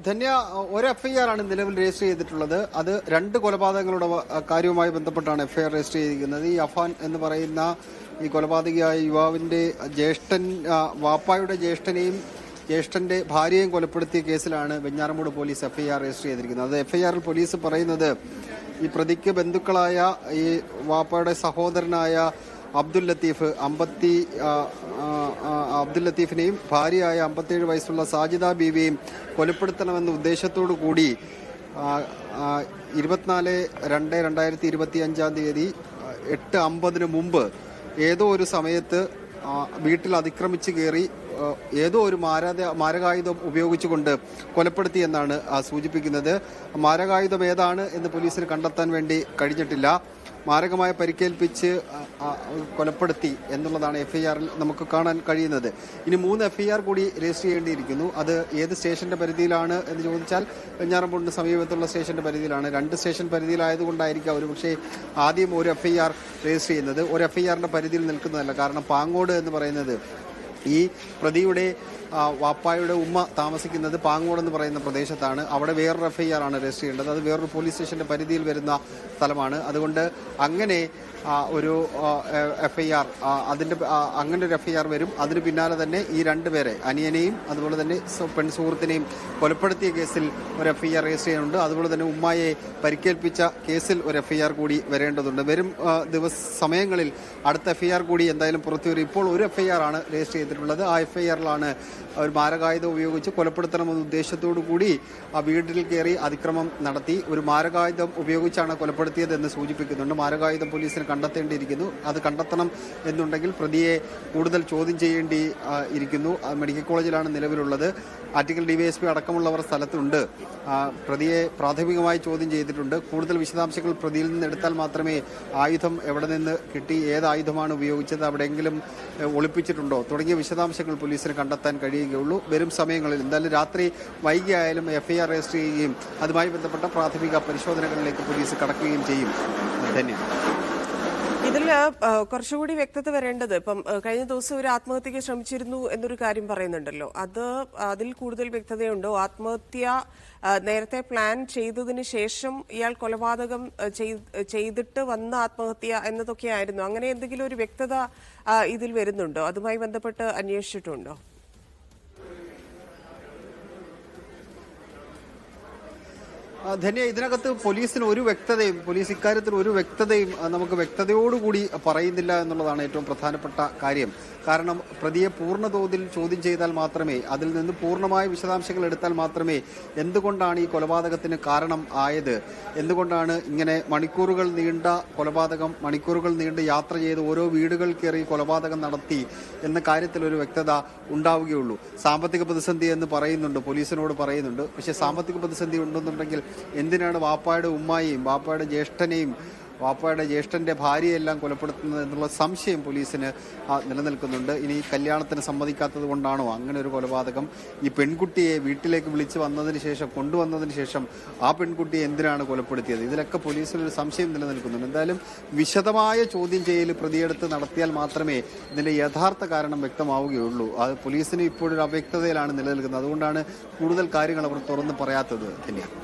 ധന്യ, ഒരു FIR ആണ് നിലവിൽ രജിസ്റ്റർ ചെയ്തിട്ടുള്ളത്. അത് 2 കൊലപാതകങ്ങളുടെ കാര്യവുമായി ബന്ധപ്പെട്ടാണ് FIR രജിസ്റ്റർ ചെയ്തിരിക്കുന്നത്. ഈ അഫാൻ എന്ന് പറയുന്ന ഈ കൊലപാതകിയായ യുവാവിന്റെ ജ്യേഷ്ഠൻ, വാപ്പായുടെ ജ്യേഷ്ഠന്റെ ഭാര്യയെയും കൊലപ്പെടുത്തിയ കേസിലാണ് വെഞ്ഞാറമൂട് പോലീസ് FIR രജിസ്റ്റർ ചെയ്തിരിക്കുന്നത്. അത് FIRൽ പോലീസ് പറയുന്നത് ഈ പ്രതിക്ക് ബന്ധുക്കളായ ഈ വാപ്പായുടെ സഹോദരനായ അബ്ദുൽ ലത്തീഫിനെയും ഭാര്യയായ 57 വയസ്സുള്ള സാജിദ ബീവിയെയും കൊലപ്പെടുത്തണമെന്ന ഉദ്ദേശത്തോടു കൂടി 24/2/2025 8:50 മുമ്പ് ഏതോ ഒരു സമയത്ത് വീട്ടിൽ അതിക്രമിച്ച് കയറി ഏതോ ഒരു മാരകായുധം ഉപയോഗിച്ചുകൊണ്ട് കൊലപ്പെടുത്തിയെന്നാണ് സൂചിപ്പിക്കുന്നത്. മാരകായുധം ഏതാണ് എന്ന് പോലീസിന് കണ്ടെത്താൻ വേണ്ടി കഴിഞ്ഞിട്ടില്ല. മാരകമായ പരിക്കേൽപ്പിച്ച് കൊലപ്പെടുത്തി എന്നുള്ളതാണ് FIRൽ നമുക്ക് കാണാൻ കഴിയുന്നത്. ഇനി 3 FIR കൂടി രജിസ്റ്റർ ചെയ്യേണ്ടിയിരിക്കുന്നു. അത് ഏത് സ്റ്റേഷന്റെ പരിധിയിലാണ് എന്ന് ചോദിച്ചാൽ വെഞ്ഞാറമൂടിന് സമീപത്തുള്ള സ്റ്റേഷന്റെ പരിധിയിലാണ്. 2 സ്റ്റേഷൻ പരിധിയിലായതുകൊണ്ടായിരിക്കാം ഒരു പക്ഷേ ആദ്യം ഒരു FIR രജിസ്റ്റർ ചെയ്യുന്നത്. ഒരു FIRന്റെ പരിധിയിൽ നിൽക്കുന്നതല്ല. കാരണം പാങ്ങോട് എന്ന് പറയുന്നത് ഈ പ്രതിയുടെ വാപ്പായുടെ ഉമ്മ താമസിക്കുന്നത് പാങ്ങോട് എന്ന് പറയുന്ന പ്രദേശത്താണ്. അവിടെ വേറൊരു FIR ആണ് രജിസ്റ്റർ ചെയ്യേണ്ടത്. അത് വേറൊരു പോലീസ് സ്റ്റേഷന്റെ പരിധിയിൽ വരുന്ന സ്ഥലമാണ്. അതുകൊണ്ട് അങ്ങനെ ഒരു FIR അങ്ങനെ ഒരു FIR വരും. അതിന് പിന്നാലെ തന്നെ ഈ 2 പേരെ, അനിയനെയും അതുപോലെ തന്നെ പെൺസുഹൃത്തിനെയും കൊലപ്പെടുത്തിയ കേസിൽ ഒരു FIR രജിസ്റ്റർ ചെയ്യുന്നുണ്ട്. അതുപോലെ തന്നെ ഉമ്മയെ പരിക്കേൽപ്പിച്ച കേസിൽ ഒരു FIR കൂടി വരേണ്ടതുണ്ട്. വരും സമയങ്ങളിൽ അടുത്ത FIR കൂടി എന്തായാലും പുറത്തു വരും. ഇപ്പോൾ ഒരു FIR ആണ് രജിസ്റ്റർ ചെയ്തിട്ടുള്ളത്. ആ FIRലാണ് ഒരു മാരകായുധം ഉപയോഗിച്ച് കൊലപ്പെടുത്തണമെന്ന ഉദ്ദേശത്തോടു കൂടി ആ വീട്ടിൽ കയറി അതിക്രമം നടത്തി. ഒരു മാരകായുധം ഉപയോഗിച്ചാണ് കൊലപ്പെടുത്തിയതെന്ന് സൂചിപ്പിക്കുന്നുണ്ട്. മാരകായുധം പോലീസിന് കണ്ടെത്തേണ്ടിയിരിക്കുന്നു. അത് കണ്ടെത്തണം എന്നുണ്ടെങ്കിൽ പ്രതിയെ കൂടുതൽ ചോദ്യം ചെയ്യേണ്ടി ഇരിക്കുന്നു. മെഡിക്കൽ കോളേജിലാണ് നിലവിലുള്ളത്. ആറ്റിങ്ങൽ DYSP അടക്കമുള്ളവർ സ്ഥലത്തുണ്ട്. പ്രതിയെ പ്രാഥമികമായി ചോദ്യം ചെയ്തിട്ടുണ്ട്. കൂടുതൽ വിശദാംശങ്ങൾ പ്രതിയിൽ നിന്ന് എടുത്താൽ മാത്രമേ ആയുധം എവിടെ നിന്ന് കിട്ടി, ഏത് ആയുധമാണ് ഉപയോഗിച്ചത്, അവിടെയെങ്കിലും ഒളിപ്പിച്ചിട്ടുണ്ടോ തുടങ്ങിയ വിശദാംശങ്ങൾ പോലീസിന് കണ്ടെത്താൻ കഴിയുകയുള്ളൂ. വരും സമയങ്ങളിൽ എന്തായാലും രാത്രി വൈകിയായാലും FIR രജിസ്റ്റർ ചെയ്യുകയും അതുമായി ബന്ധപ്പെട്ട പ്രാഥമിക പരിശോധനകളിലേക്ക് പോലീസ് കടക്കുകയും ചെയ്യും. ധന്യവാദം. ഇതിൽ കുറച്ചുകൂടി വ്യക്തത വരേണ്ടത്, ഇപ്പം കഴിഞ്ഞ ദിവസം ഒരു ആത്മഹത്യക്ക് ശ്രമിച്ചിരുന്നു എന്നൊരു കാര്യം പറയുന്നുണ്ടല്ലോ, അതിൽ കൂടുതൽ വ്യക്തതയുണ്ടോ? ആത്മഹത്യ നേരത്തെ പ്ലാൻ ചെയ്തതിന് ശേഷം ഇയാൾ കൊലപാതകം ചെയ്തിട്ട് വന്ന ആത്മഹത്യ എന്നതൊക്കെയായിരുന്നു. അങ്ങനെ എന്തെങ്കിലും ഒരു വ്യക്തത ഇതിൽ വരുന്നുണ്ടോ? അതുമായി ബന്ധപ്പെട്ട് അന്വേഷിച്ചിട്ടുണ്ടോ? ധന്യ, ഇതിനകത്ത് പോലീസിന് പോലീസ് ഇക്കാര്യത്തിൽ ഒരു വ്യക്തതയും നമുക്ക് വ്യക്തതയോടുകൂടി പറയുന്നില്ല എന്നുള്ളതാണ് ഏറ്റവും പ്രധാനപ്പെട്ട കാര്യം. കാരണം പ്രതിയെ പൂർണ്ണതോതിൽ ചോദ്യം ചെയ്താൽ മാത്രമേ, അതിൽ നിന്ന് പൂർണ്ണമായ വിശദാംശങ്ങൾ എടുത്താൽ മാത്രമേ എന്തുകൊണ്ടാണ് ഈ കൊലപാതകത്തിന് കാരണം ആയത്, എന്തുകൊണ്ടാണ് ഇങ്ങനെ മണിക്കൂറുകൾ നീണ്ട കൊലപാതകം, മണിക്കൂറുകൾ നീണ്ട് യാത്ര ചെയ്ത് ഓരോ വീടുകൾ കയറി കൊലപാതകം നടത്തി എന്ന കാര്യത്തിൽ ഒരു വ്യക്തത ഉണ്ടാവുകയുള്ളൂ. സാമ്പത്തിക പ്രതിസന്ധി എന്ന് പറയുന്നുണ്ട്, പോലീസിനോട് പറയുന്നുണ്ട്. പക്ഷേ സാമ്പത്തിക പ്രതിസന്ധി ഉണ്ടെന്നുണ്ടെങ്കിൽ എന്തിനാണ് വാപ്പായുടെ ഉമ്മായെയും വാപ്പായുടെ ജ്യേഷ്ഠന്റെ ഭാര്യയെല്ലാം കൊലപ്പെടുത്തുന്നത് എന്നുള്ള സംശയം പോലീസിന് നിലനിൽക്കുന്നുണ്ട്. ഇനി കല്യാണത്തിന് സമ്മതിക്കാത്തത് കൊണ്ടാണോ അങ്ങനെ ഒരു കൊലപാതകം? ഈ പെൺകുട്ടിയെ വീട്ടിലേക്ക് കൊണ്ടുവന്നതിന് ശേഷം ആ പെൺകുട്ടിയെ എന്തിനാണ് കൊലപ്പെടുത്തിയത്? ഇതിലൊക്കെ പോലീസിനൊരു സംശയം നിലനിൽക്കുന്നുണ്ട്. എന്തായാലും വിശദമായ ചോദ്യം ചെയ്യൽ പ്രതിയെടുത്ത് നടത്തിയാൽ മാത്രമേ ഇതിന്റെ യഥാർത്ഥ കാരണം വ്യക്തമാവുകയുള്ളൂ. അത് പോലീസിന് ഇപ്പോഴൊരു അവ്യക്തതയിലാണ് നിലനിൽക്കുന്നത്. അതുകൊണ്ടാണ് കൂടുതൽ കാര്യങ്ങൾ അവർ തുറന്ന് പറയാത്തത്. തന്നെയാണ്.